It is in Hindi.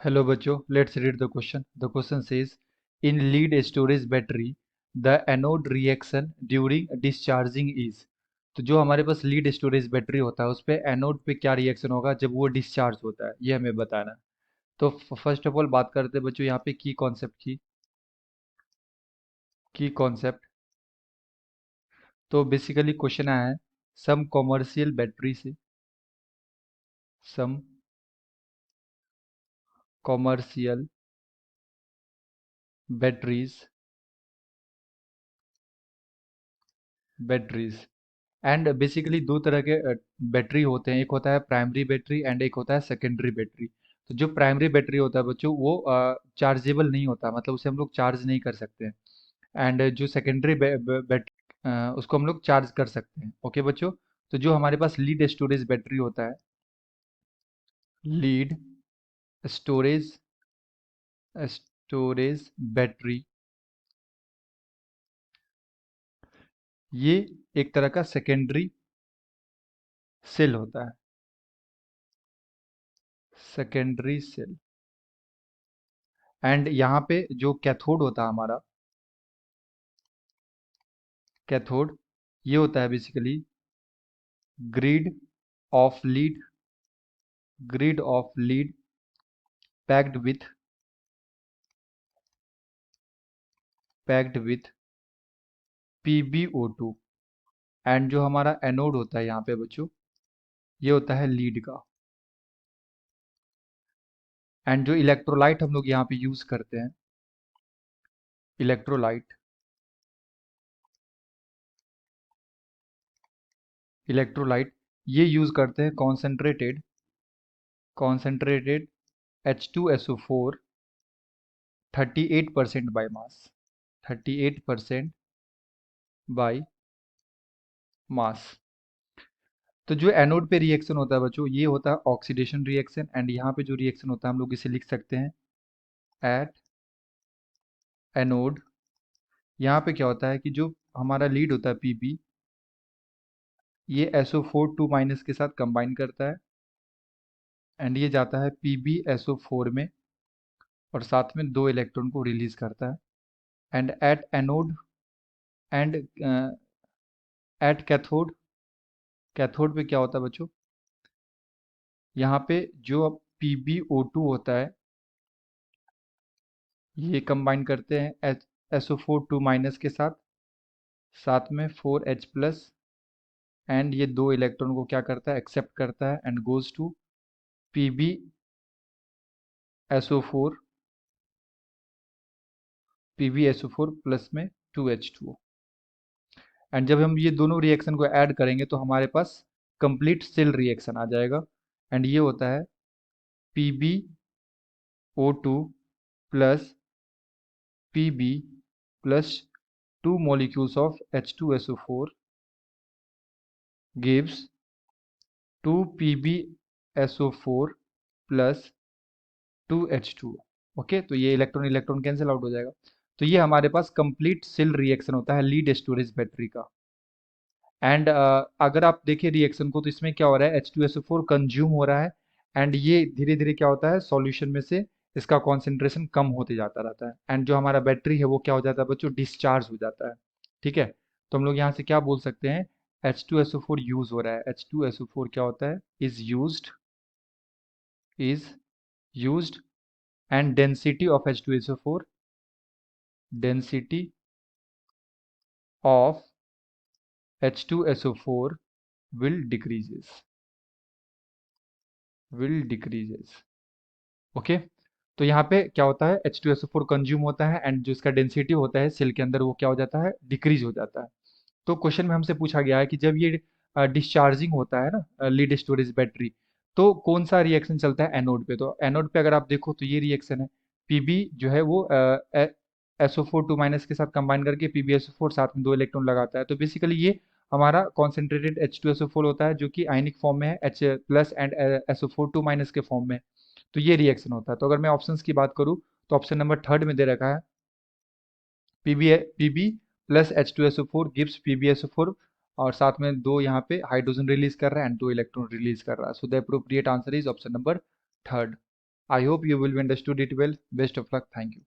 Hello बच्चों, let's read the question. The question says, in lead storage battery, the anode reaction during discharging is. तो जो हमारे पास लीड स्टोरेज बैटरी होता है उस पे एनोड पे क्या रिएक्शन होगा जब वो डिस्चार्ज होता है, ये हमें बताना है। तो फर्स्ट ऑफ ऑल बात करते हैं बच्चों यहाँ पे की कॉन्सेप्ट। तो बेसिकली क्वेश्चन आया है, सम कॉमर्शियल बैटरी से, सम कॉमर्शियल बैटरीज एंड बेसिकली दो तरह के बैटरी होते हैं। एक होता है प्राइमरी बैटरी एंड एक होता है सेकेंडरी बैटरी। तो जो प्राइमरी बैटरी होता है बच्चों वो चार्जेबल नहीं होता, मतलब उसे हम लोग चार्ज नहीं कर सकते हैं। एंड जो सेकेंडरी बैटरी उसको हम लोग चार्ज कर सकते हैं। ओके बच्चों, तो जो हमारे पास लीड स्टोरेज बैटरी होता है, लीड स्टोरेज स्टोरेज बैटरी, ये एक तरह का सेकेंडरी सेल होता है, सेकेंडरी सेल। एंड यहाँ पे जो कैथोड होता है हमारा, कैथोड, ये होता है basically grid of lead, grid of lead packed with PbO2। And जो हमारा एनोड होता है यहाँ पे बच्चों, ये होता है लीड का। एंड जो इलेक्ट्रोलाइट हम लोग यहाँ पे यूज करते हैं, इलेक्ट्रोलाइट इलेक्ट्रोलाइट ये यूज करते हैं concentrated H2SO4 38% by mass, 38% by mass. तो जो एनोड पे रिएक्शन होता है बच्चों, ये होता है ऑक्सीडेशन रिएक्शन। एंड यहाँ पे जो रिएक्शन होता है हम लोग इसे लिख सकते हैं एट एनोड। यहाँ पे क्या होता है कि जो हमारा लीड होता है Pb, ये SO4 2 माइनस के साथ कंबाइन करता है एंड ये जाता है PbSO4 में और साथ में दो इलेक्ट्रॉन को रिलीज करता है। And at anode and at cathode, cathode पे क्या होता है बच्चों, यहाँ पे जो PbO2 होता है ये कंबाइन करते हैं SO4 2 माइनस के साथ, साथ में 4H प्लस। एंड ये दो इलेक्ट्रॉन को क्या करता है, एक्सेप्ट करता है and goes to PbSO4 plus में 2H2O। एंड जब हम ये दोनों रिएक्शन को ऐड करेंगे तो हमारे पास कंप्लीट सेल रिएक्शन आ जाएगा। एंड ये होता है PbO2 plus Pb plus 2 molecules of H2SO4 gives 2 PbSO4 plus 2H2O। Okay, तो ये इलेक्ट्रॉन इलेक्ट्रॉन कैंसिल आउट हो जाएगा। तो ये हमारे पास कंप्लीट सेल रिएक्शन होता है लीड स्टोरेज बैटरी का। एंड अगर आप देखिए रिएक्शन को तो इसमें क्या हो रहा है, H2SO4 कंज्यूम हो रहा है एंड ये धीरे धीरे क्या होता है, सॉल्यूशन में से इसका कॉन्सेंट्रेशन कम होते जाता रहता है। एंड जो हमारा बैटरी है वो क्या हो जाता है बच्चों, डिस्चार्ज हो जाता है। ठीक है, तो हम लोग यहाँ से क्या बोल सकते हैं, H2SO4 यूज हो रहा है। H2SO4 क्या होता है, is used and density of H2SO4, density of H2SO4 will decreases। Okay, तो यहाँ पे क्या होता है, H2SO4 कंज्यूम होता है एंड जो इसका डेंसिटी होता है सेल के अंदर वो क्या हो जाता है, डिक्रीज हो जाता है। तो क्वेश्चन में हमसे पूछा गया है कि जब ये डिस्चार्जिंग होता है ना लीड स्टोरेज बैटरी, तो कौन सा रिएक्शन चलता है एनोड पे। तो एनोड पे अगर आप देखो तो ये रिएक्शन है, Pb जो है वो SO4 2 माइनस के साथ कंबाइन करके PbSO4 साथ में दो इलेक्ट्रॉन लगाता है। तो बेसिकली ये हमारा कॉन्सेंट्रेटेड H2SO4 होता है जो कि आयनिक फॉर्म में है, H plus and SO4 2 minus के फॉर्म में। तो ये रिएक्शन होता है। तो अगर मैं ऑप्शंस की बात करूँ तो ऑप्शन नंबर थर्ड में दे रखा है Pb plus H2SO4 gives PbSO4 और साथ में दो यहाँ पे हाइड्रोजन रिलीज कर रहा है एंड दो इलेक्ट्रॉन रिलीज कर रहा है। So the appropriate answer is option number third. I hope you will be understood it well. Best of luck. Thank you.